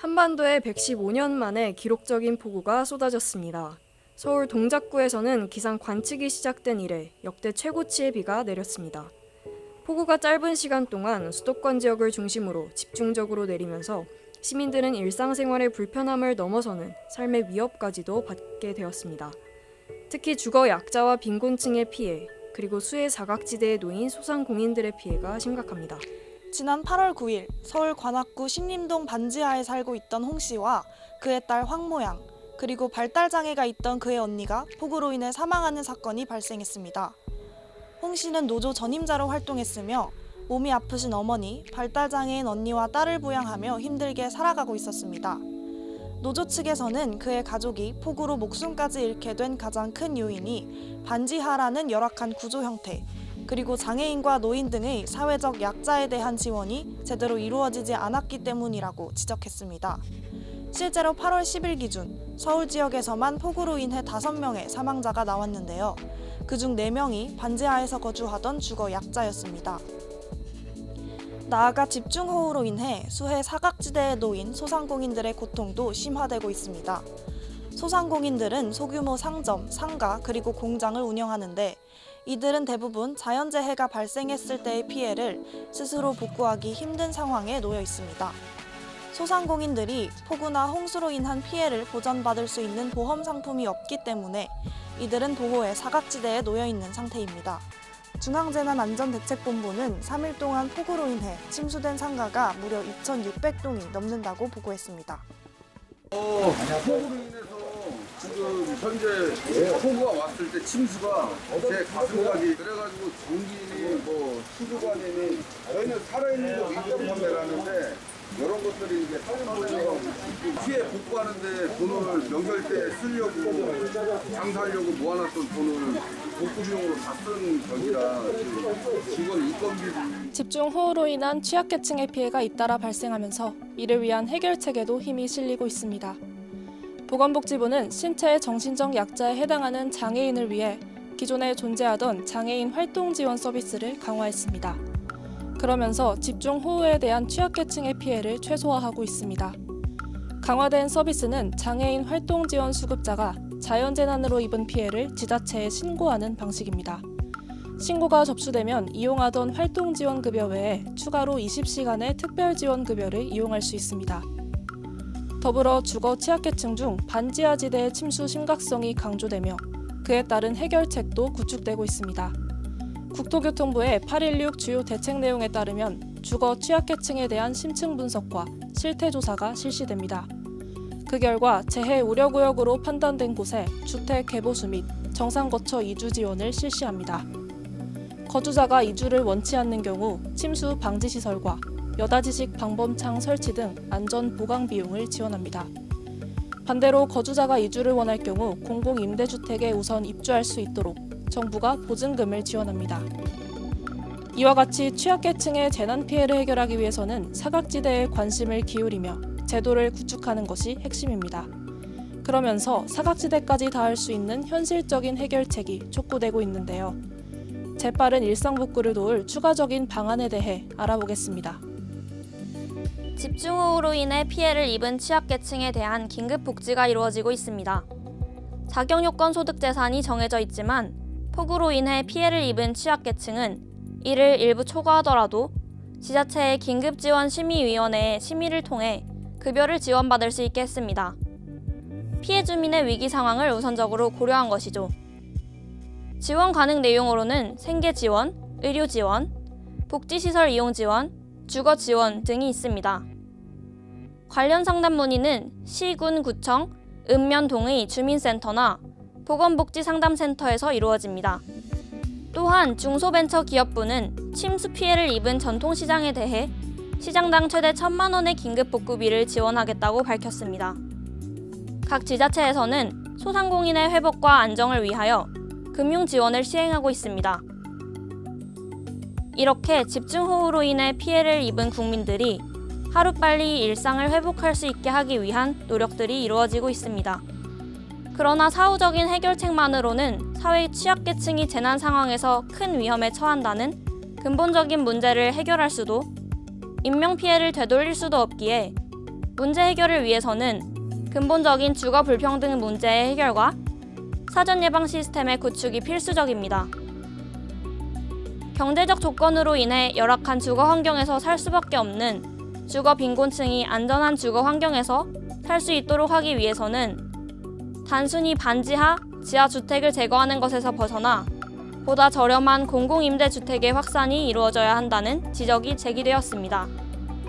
한반도에 115년 만에 기록적인 폭우가 쏟아졌습니다. 서울 동작구에서는 기상 관측이 시작된 이래 역대 최고치의 비가 내렸습니다. 폭우가 짧은 시간 동안 수도권 지역을 중심으로 집중적으로 내리면서 시민들은 일상생활의 불편함을 넘어서는 삶의 위협까지도 받게 되었습니다. 특히 주거 약자와 빈곤층의 피해, 그리고 수해 사각지대에 놓인 소상공인들의 피해가 심각합니다. 지난 8월 9일 서울 관악구 신림동 반지하에 살고 있던 홍 씨와 그의 딸 황모양, 그리고 발달장애가 있던 그의 언니가 폭우로 인해 사망하는 사건이 발생했습니다. 홍 씨는 노조 전임자로 활동했으며 몸이 아프신 어머니, 발달장애인 언니와 딸을 부양하며 힘들게 살아가고 있었습니다. 노조 측에서는 그의 가족이 폭우로 목숨까지 잃게 된 가장 큰 요인이 반지하라는 열악한 구조 형태, 그리고 장애인과 노인 등의 사회적 약자에 대한 지원이 제대로 이루어지지 않았기 때문이라고 지적했습니다. 실제로 8월 10일 기준 서울 지역에서만 폭우로 인해 5명의 사망자가 나왔는데요. 그중 4명이 반지하에서 거주하던 주거 약자였습니다. 나아가 집중호우로 인해 수해 사각지대에 놓인 소상공인들의 고통도 심화되고 있습니다. 소상공인들은 소규모 상점, 상가, 그리고 공장을 운영하는데 이들은 대부분 자연재해가 발생했을 때의 피해를 스스로 복구하기 힘든 상황에 놓여 있습니다. 소상공인들이 폭우나 홍수로 인한 피해를 보전받을 수 있는 보험 상품이 없기 때문에 이들은 보호의 사각지대에 놓여 있는 상태입니다. 중앙재난안전대책본부는 3일 동안 폭우로 인해 침수된 상가가 무려 2,600동이 넘는다고 보고했습니다. 폭우로 인해서 지금 현재 폭우가 왔을 때 침수가 제 가슴각이 그래가지고 전기니 뭐 수도관이니 저희는 살아있는 거 위조 판매라는데 이런 것들이 이제 사용하려고 피해 복구하는데 돈을 명절 때 쓰려고 장사하려고 모아놨던 돈을 복구 비용으로 다 쓴 격이라 직원 인건비. 집중호우로 인한 취약계층의 피해가 잇따라 발생하면서 이를 위한 해결책에도 힘이 실리고 있습니다. 보건복지부는 신체의 정신적 약자에 해당하는 장애인을 위해 기존에 존재하던 장애인 활동 지원 서비스를 강화했습니다. 그러면서 집중호우에 대한 취약계층의 피해를 최소화하고 있습니다. 강화된 서비스는 장애인 활동 지원 수급자가 자연재난으로 입은 피해를 지자체에 신고하는 방식입니다. 신고가 접수되면 이용하던 활동지원급여 외에 추가로 20시간의 특별지원급여를 이용할 수 있습니다. 더불어 주거 취약계층 중 반지하 지대의 침수 심각성이 강조되며 그에 따른 해결책도 구축되고 있습니다. 국토교통부의 8.16 주요 대책 내용에 따르면 주거 취약계층에 대한 심층 분석과 실태조사가 실시됩니다. 그 결과 재해 우려구역으로 판단된 곳에 주택 개보수 및 정상거처 이주 지원을 실시합니다. 거주자가 이주를 원치 않는 경우 침수 방지 시설과 여다지식 방범창 설치 등 안전 보강 비용을 지원합니다. 반대로 거주자가 이주를 원할 경우 공공임대주택에 우선 입주할 수 있도록 정부가 보증금을 지원합니다. 이와 같이 취약계층의 재난 피해를 해결하기 위해서는 사각지대에 관심을 기울이며 제도를 구축하는 것이 핵심입니다. 그러면서 사각지대까지 닿을 수 있는 현실적인 해결책이 촉구되고 있는데요. 재빠른 일상 복구를 도울 추가적인 방안에 대해 알아보겠습니다. 집중호우로 인해 피해를 입은 취약계층에 대한 긴급 복지가 이루어지고 있습니다. 자격요건 소득 재산이 정해져 있지만 폭우로 인해 피해를 입은 취약계층은 이를 일부 초과하더라도 지자체의 긴급지원심의위원회의 심의를 통해 급여를 지원받을 수 있게 했습니다. 피해 주민의 위기 상황을 우선적으로 고려한 것이죠. 지원 가능 내용으로는 생계 지원, 의료 지원, 복지시설 이용 지원, 주거 지원 등이 있습니다. 관련 상담 문의는 시, 군, 구청, 읍면동의 주민센터나 보건복지상담센터에서 이루어집니다. 또한 중소벤처기업부는 침수 피해를 입은 전통시장에 대해 시장당 최대 1,000만 원의 긴급복구비를 지원하겠다고 밝혔습니다. 각 지자체에서는 소상공인의 회복과 안정을 위하여 금융 지원을 시행하고 있습니다. 이렇게 집중호우로 인해 피해를 입은 국민들이 하루빨리 일상을 회복할 수 있게 하기 위한 노력들이 이루어지고 있습니다. 그러나 사후적인 해결책만으로는 사회 취약계층이 재난 상황에서 큰 위험에 처한다는 근본적인 문제를 해결할 수도 인명피해를 되돌릴 수도 없기에 문제 해결을 위해서는 근본적인 주거 불평등 문제의 해결과 사전 예방 시스템의 구축이 필수적입니다. 경제적 조건으로 인해 열악한 주거 환경에서 살 수밖에 없는 주거 빈곤층이 안전한 주거 환경에서 살 수 있도록 하기 위해서는 단순히 반지하, 지하주택을 제거하는 것에서 벗어나 보다 저렴한 공공임대주택의 확산이 이루어져야 한다는 지적이 제기되었습니다.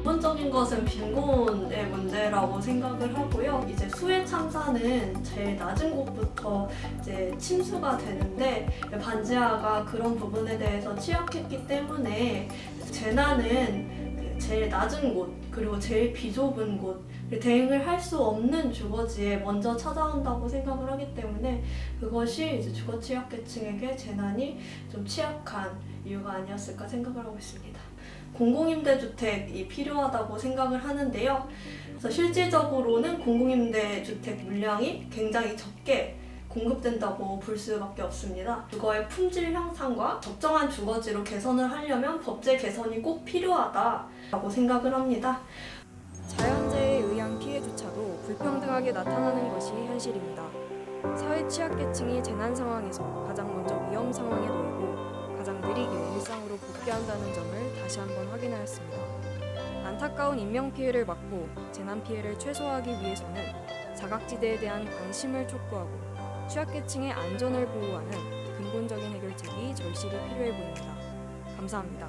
기본적인 것은 빈곤의 문제라고 생각을 하고요. 이제 수해 참사는 제일 낮은 곳부터 이제 침수가 되는데 반지하가 그런 부분에 대해서 취약했기 때문에 재난은 제일 낮은 곳 그리고 제일 비좁은 곳 대응을 할 수 없는 주거지에 먼저 찾아온다고 생각을 하기 때문에 그것이 이제 주거 취약계층에게 재난이 좀 취약한 이유가 아니었을까 생각을 하고 있습니다. 공공임대주택이 필요하다고 생각을 하는데요. 그래서 실질적으로는 공공임대주택 물량이 굉장히 적게 공급된다고 볼 수밖에 없습니다. 주거의 품질 향상과 적정한 주거지로 개선을 하려면 법제 개선이 꼭 필요하다고 생각을 합니다. 자연재해에 의한 피해조차도 불평등하게 나타나는 것이 현실입니다. 사회 취약계층이 재난 상황에서 가장 먼저 위험 상황에 놓이고 가장 느리게 일상으로 복귀한다는 점을 다시 한번 확인하였습니다. 안타까운 인명피해를 막고 재난 피해를 최소화하기 위해서는 사각지대에 대한 관심을 촉구하고 취약계층의 안전을 보호하는 근본적인 해결책이 절실히 필요해 보입니다. 감사합니다.